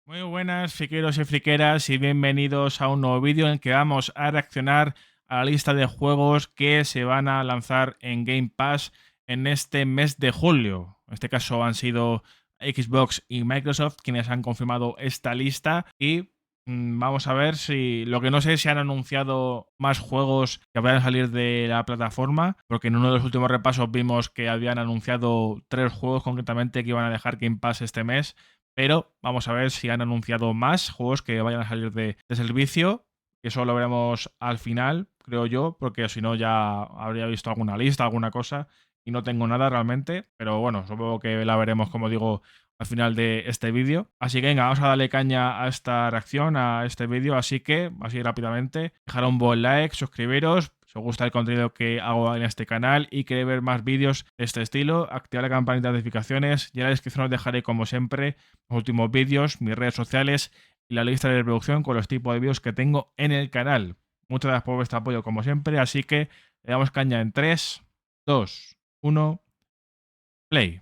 Muy buenas, friqueros y friqueras, y bienvenidos a un nuevo vídeo en el que vamos a reaccionar a la lista de juegos que se van a lanzar en Game Pass en este mes de julio. En este caso han sido Xbox y Microsoft quienes han confirmado esta lista y vamos a ver si... Lo que no sé es si han anunciado más juegos que vayan a salir de la plataforma, porque en uno de los últimos repasos vimos que habían anunciado 3 juegos concretamente que iban a dejar Game Pass este mes. Pero vamos a ver si han anunciado más juegos que vayan a salir de servicio. Eso lo veremos al final, creo yo, porque si no ya habría visto alguna lista, alguna cosa, y no tengo nada realmente. Pero bueno, supongo que la veremos, como digo, al final de este vídeo. Así que venga, vamos a darle caña a esta reacción, a este vídeo. Así que, así rápidamente, dejar un buen like, suscribiros. Si os gusta el contenido que hago en este canal y queréis ver más vídeos de este estilo, activad la campanita de notificaciones y en la descripción os dejaré, como siempre, los últimos vídeos, mis redes sociales y la lista de reproducción con los tipos de vídeos que tengo en el canal. Muchas gracias por vuestro apoyo, como siempre, así que le damos caña en 3, 2, 1, play.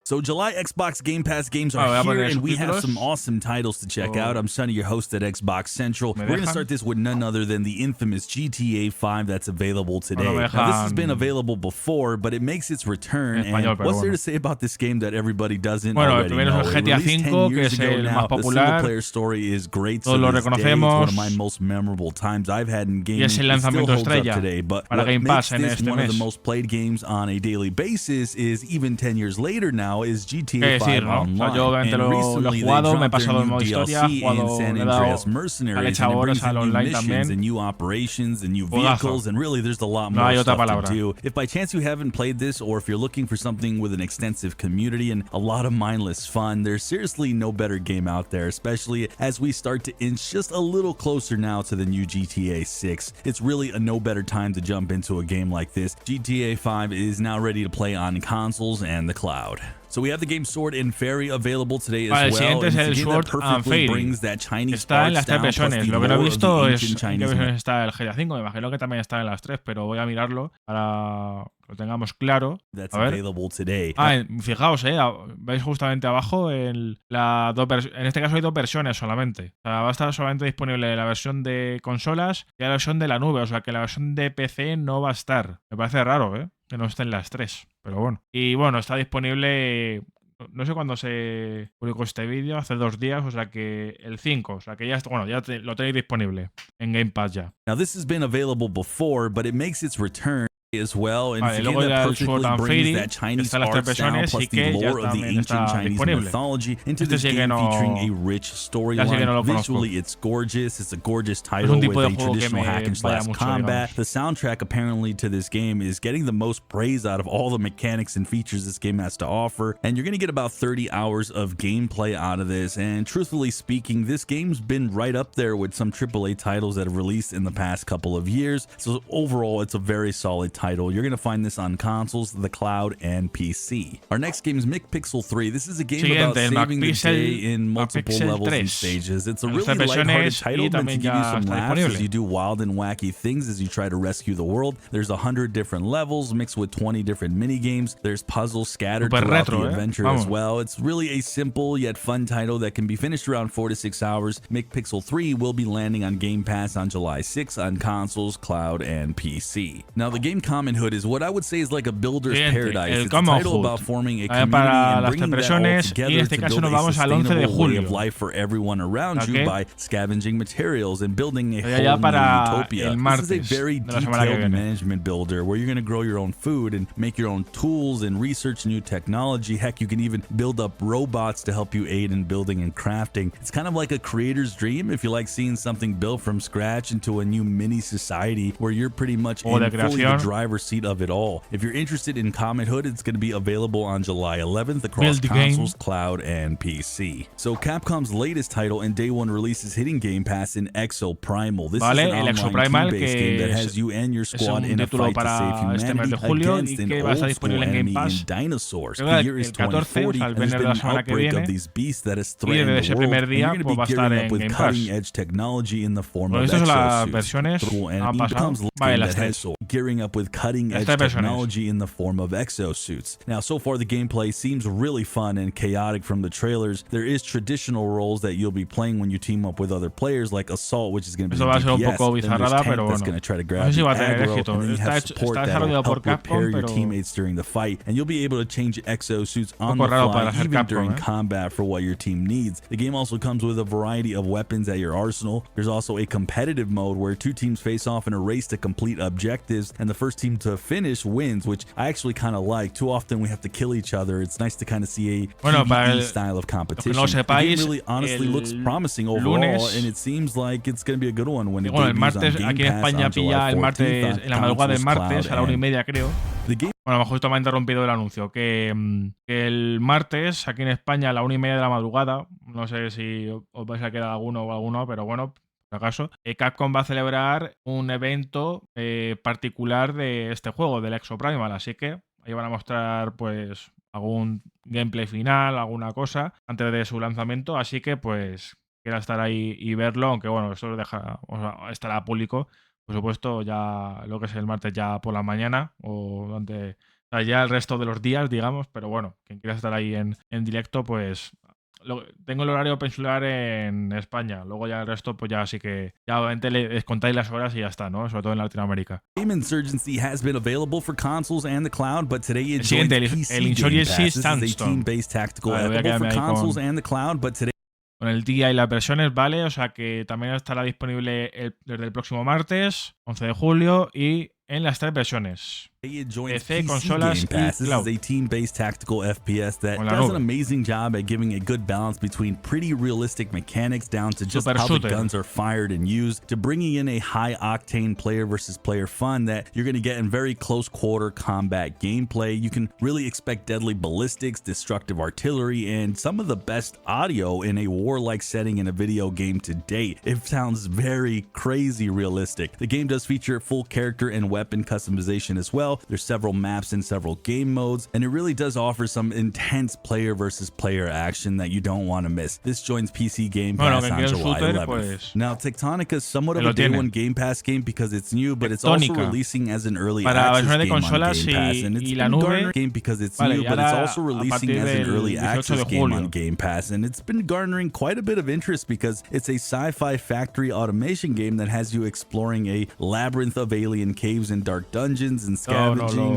So July Xbox Game Pass games are here, and we have some awesome titles to check out. I'm Sonny, your host at Xbox Central. We're going to start this with none other than the infamous GTA 5 that's available today. Now, this has been available before, but it makes its return. And what's there to say about this game that everybody doesn't already know? El GTA 5, que es el más popular. The single-player story is great. Todos lo reconocemos. It's one of my most memorable times I've had in gaming. Y es el lanzamiento estrella today, but para Game Pass en este mes. One of the most played games on a daily basis is even 10 years later now is GTA 5 Online. O sea, yo obviamente lo he jugado, me he pasado el modo historia, he jugado, le he dado, le he echado horas al online también. New operations and new vehicles, and really there's a lot more stuff to do. If by chance you haven't played this, or if you're looking for something with an extensive community and a lot of mindless fun, there's seriously no better game out there, especially as we start to inch just a little closer now to the new GTA 6. It's really a no better time to jump into a game like this. GTA 5 is now ready to play on consoles and the cloud. So we have the game Sword and Fairy available today as well. El siguiente es el Sword and Fairy. Está en las 3 versiones. Lo que no he visto es en qué versiones está el GTA 5. Me imagino que también está en las 3, pero voy a mirarlo para que lo tengamos claro. A ver. Fijaos, veis justamente abajo en este caso hay 2 versiones solamente. O sea, va a estar solamente disponible la versión de consolas y la versión de la nube. O sea, que la versión de PC no va a estar. Me parece raro, que no estén las 3. Pero bueno. Y bueno, está disponible... No sé cuándo se publicó este vídeo, hace 2 días, o sea que el 5, o sea que ya está, bueno, ya lo tenéis disponible en Game Pass ya. Now this has been available before, but it makes its return as well, and vale, luego ya el Sword and Fairy está en las 3 versiones y que ya también está disponible. Este sí que no... Ya sí que no lo conozco. It's gorgeous. It's a gorgeous title with a traditional hack and slash combat. The soundtrack apparently to this game is getting the most praise out of all the mechanics and features this game has to offer, and you're going to get about 30 hours of gameplay out of this, and truthfully speaking, this game's been right up there with some AAA titles that have released in the past couple of years, so overall it's a very solid title. You're going to find this on consoles, the cloud, and PC. Our next game is McPixel 3. This is a game about saving the day in multiple levels and stages. It's a really lighthearted title meant to give you some laughs as you do wild and wacky things as you try to rescue the world. There's 100 different levels mixed with 20 different mini games. There's puzzles scattered throughout the adventure as well. It's really a simple yet fun title that can be finished around 4 to 6 hours. McPixel 3 will be landing on Game Pass on July 6 on consoles, cloud, and PC. Now the game Common Hood is what I would say is like a builder's paradise. It's a title about forming a community and bringing that all together to build a sustainable way of life for everyone around you by scavenging materials and building a whole new utopia. This is a very detailed management builder where you're going to grow your own food and make your own tools and research new technology. Heck, you can even build up robots to help you aid in building and crafting. It's kind of like a creator's dream if you like seeing something built from scratch into a new mini society where you're pretty much in fully the driver's seat of it all. If you're interested in Common Hood, it's going to be available on July 11th across consoles, cloud, and PC. So Capcom's latest title and day 1 release is hitting Game Pass in Exo Primal. This is an online team-based game that has you and your squad in a fight to save humanity against an old-school enemy in dinosaurs. The year is 2040, and there's been an outbreak of these beasts that has threatened the world, and you're going to be gearing up with cutting-edge technology in the form of exosuits. Cool enemy becomes legend that has gearing up with with cutting-edge technology in the form of exosuits. Now, so far the gameplay seems really fun and chaotic from the trailers. There is traditional roles that you'll be playing when you team up with other players, like Assault, which is going to be the DPS, then there's Tank that's going to try to grab the aggro, and then you have Support that'll help repair your teammates during the fight, and you'll be able to change exosuits on the fly, even during combat for what your team needs. The game also comes with a variety of weapons at your arsenal. There's also a competitive mode where two teams face off in a race to complete objectives, and the first team to finish wins, which I actually kind of like. Too often we have to kill each other. It's nice to kind of see a PvE style of competition. The game really honestly looks promising overall, and it seems like it's going to be a good one when it debuts on Game Pass on July 14th on consoles, cloud, and creo. Bueno, a lo mejor esto me ha interrumpido el anuncio. Que el martes, aquí en España, a la 1:30 de la madrugada, no sé si os vais a quedar alguno o alguno, pero bueno, por acaso, Capcom va a celebrar un evento particular de este juego, del Exoprimal. Así que ahí van a mostrar, pues, algún gameplay final, alguna cosa, antes de su lanzamiento. Así que, pues, quiera estar ahí y verlo, aunque bueno, eso estará público. Por supuesto, ya lo que es el martes ya por la mañana o durante ya el resto de los días, digamos, pero bueno, quien quiera estar ahí en directo, pues tengo el horario peninsular en España, luego ya el resto, pues ya así que ya obviamente les contáis las horas y ya está, ¿no? Sobre todo en Latinoamérica. Game Insurgency has been available for consoles and the cloud, but today it joins PC el Game Pass. This is a Sandstorm. team-based tactical available for consoles and the cloud, but today con el día y las versiones, ¿vale? O sea que también estará disponible desde el próximo martes, 11 de julio, y en las 3 versiones. PC, consolas y cloud. This is a team-based tactical FPS that does an amazing job at giving a good balance between pretty realistic mechanics down to just how the guns are fired and used, to bringing in a high-octane player versus player fun that you're going to get in very close-quarter combat gameplay. You can really expect deadly ballistics, destructive artillery, and some of the best audio in a warlike setting in a video game to date. It sounds very crazy realistic. The game does feature full character and weapon customization as well. There's several maps and several game modes, and it really does offer some intense player versus player action that you don't want to miss. This joins PC Game Pass on July 11th. Pues, now, Tectonica is somewhat of a day one Game Pass game because it's new, but it's also releasing as an early access game on Game Pass, and it's been garnering game because it's new, but it's also releasing as an early access game on Game Pass, and it's been garnering quite a bit of interest because it's a sci-fi factory automation game that has you exploring a labyrinth of alien caves and dark dungeons and scavenging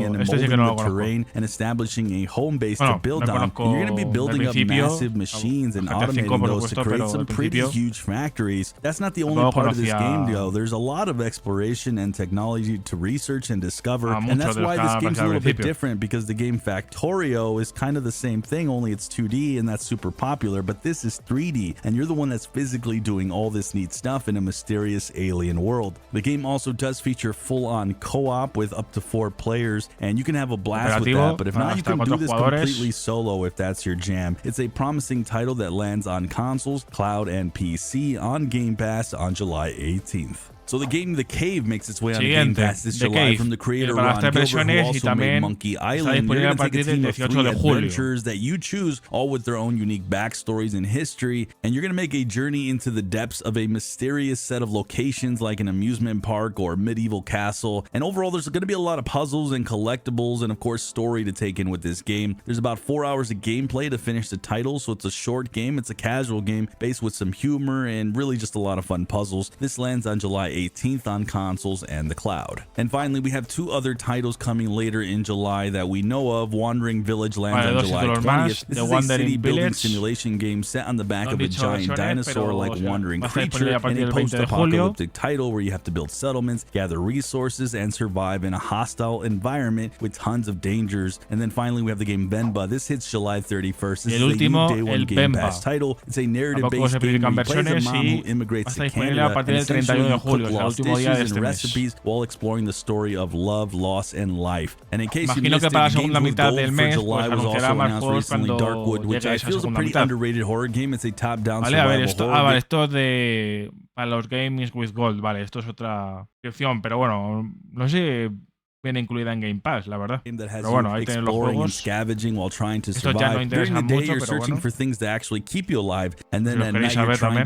and molding the terrain and establishing a home base to build on. And you're going to be building up massive machines and automating those to create some pretty huge factories. That's not the only part of this game, though. There's a lot of exploration and technology to research and discover, and that's why this game's a little bit different, because the game Factorio is kind of the same thing, only it's 2D, and that's super popular, but this is 3D, and you're the one that's physically doing all this neat stuff in a mysterious alien world. The game also does feature full-on co-op with up to 4 players, and you can have a blast with that, but if not, you can do this completely solo if that's your jam. It's a promising title that lands on consoles, cloud, and PC on Game Pass on July 18th. So the game The Cave makes its way on Game Pass this July from the creator Ron Gilbert, who also made Monkey Island. You're going to take a team of 3 adventurers that you choose, all with their own unique backstories and history, and you're going to make a journey into the depths of a mysterious set of locations like an amusement park or medieval castle. And overall, there's going to be a lot of puzzles and collectibles and, of course, story to take in with this game. There's about 4 hours of gameplay to finish the title, so it's a short game. It's a casual game based with some humor and really just a lot of fun puzzles. This lands on July 18th on consoles and the cloud. And finally, we have 2 other titles coming later in July that we know of. Wandering Village lands on July 20th. This is a city building simulation game set on the back of a giant dinosaur-like wandering creature in a post-apocalyptic title where you have to build settlements, gather resources, and survive in a hostile environment with tons of dangers. And then finally, we have the game Venba. This hits July 31st. This is a new Day 1 Game Pass title. It's a narrative-based game where you play as a mom who immigrates to Canada and essentially cook lost dishes and recipes while exploring the story of love, loss, and life. And in case you missed it, the games with gold for July was also announced recently, Darkwood, which I feel is a pretty underrated horror game. It's a top-down survival horror game. Esto de para los games with gold, vale, esto es otra descripción, pero bueno, no sé, viene incluida en Game Pass, la verdad. Pero bueno, ahí tienen los juegos. Estos ya no interesan mucho, pero bueno. Los queréis saber también.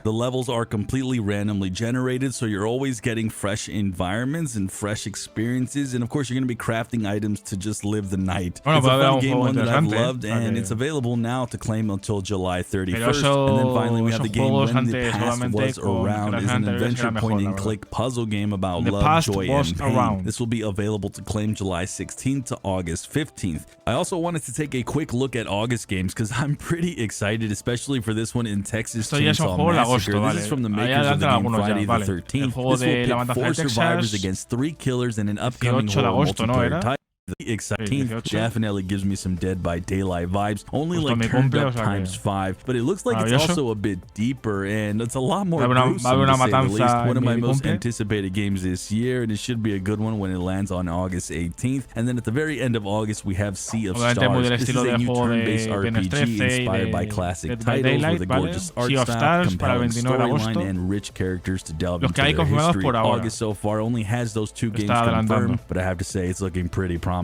The levels are completely randomly generated, so you're always getting fresh environments and fresh experiences, and of course you're going to be crafting items to just live the night. Bueno, it's a fun game, one that I've loved, and it's available now to claim until July 31st. And then finally we have the game When the Past Was Around, is an adventure point-and-click puzzle game about love, joy, and pain. This will be available to claim July 16th to August 15th. I also wanted to take a quick look at August games because I'm pretty excited, especially for this one in Texas Chainsaw Massacre. This is from the makers of the game Friday the 13th. This will pit 4 survivors against 3 killers in an upcoming horror multiplayer title. The exciting definitely gives me some Dead by Daylight vibes, only like turned up times 5, but it looks like it's also a bit deeper and it's a lot more gruesome, to say the least. One of my most anticipated games this year, and it should be a good one when it lands on August 18th. And then at the very end of August we have Sea of Stars. This is a new turn-based RPG inspired by classic titles with a gorgeous art style, compelling storyline, and rich characters to delve into their history. August so far only has those 2 games confirmed, but I have to say it's looking pretty promising.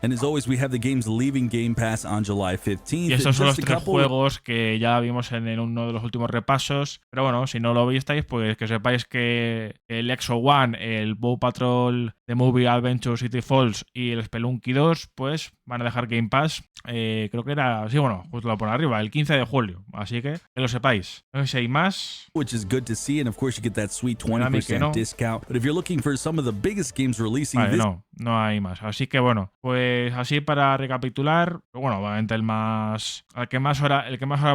And as always, we have the games leaving Game Pass on July 15th. Y estos son los 3 juegos que ya vimos en uno de los últimos repasos. Pero bueno, si no lo visteis, pues que sepáis que el Exo One, el Bow Patrol, The Movie Adventure City Falls y el Spelunky 2, pues van a dejar Game Pass. Creo que era, sí, bueno, justo lo pone arriba, el 15 de julio. Así que lo sepáis. No sé si hay más. Which is good to see, and of course you get that sweet 20% discount. But if you're looking for some of the biggest games releasing this... No hay más. Así que bueno, pues así para recapitular, bueno, obviamente el que más horas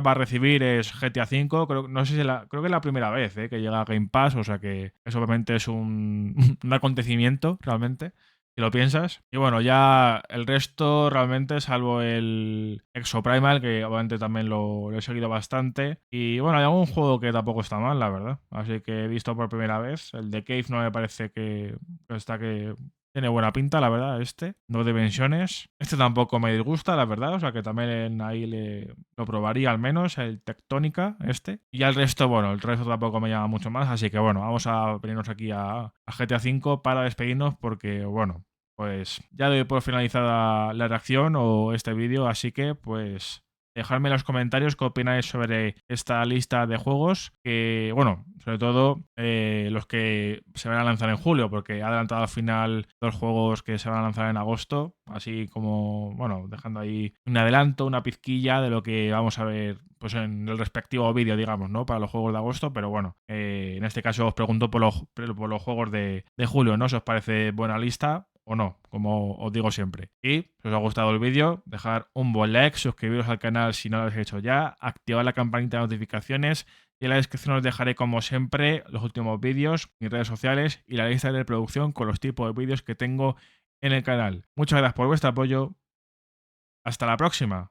va a recibir es GTA V. Creo que es la primera vez que llega a Game Pass, o sea que eso obviamente es un acontecimiento realmente, si lo piensas. Y bueno, ya el resto realmente, salvo el Exoprimal, que obviamente también lo he seguido bastante. Y bueno, hay algún juego que tampoco está mal, la verdad. Así que he visto por primera vez. El de Cave no me parece que tiene buena pinta, la verdad, No Dimensiones. Este tampoco me disgusta, la verdad. O sea que también ahí lo probaría al menos, el Tectónica, Y ya el resto, bueno, el resto tampoco me llama mucho más. Así que bueno, vamos a venirnos aquí a GTA V para despedirnos porque, bueno, pues ya doy por finalizada la reacción o este vídeo. Así que, pues... dejadme en los comentarios qué opináis sobre esta lista de juegos, que, bueno, sobre todo los que se van a lanzar en julio, porque he adelantado al final 2 juegos que se van a lanzar en agosto, así como, bueno, dejando ahí un adelanto, una pizquilla de lo que vamos a ver pues en el respectivo vídeo, digamos, ¿no? Para los juegos de agosto, pero bueno, en este caso os pregunto por los juegos de julio, ¿no? Si os parece buena lista o no, como os digo siempre. Y si os ha gustado el vídeo, dejar un buen like, suscribiros al canal si no lo habéis hecho ya, activar la campanita de notificaciones y en la descripción os dejaré como siempre los últimos vídeos, mis redes sociales y la lista de reproducción con los tipos de vídeos que tengo en el canal. Muchas gracias por vuestro apoyo. Hasta la próxima.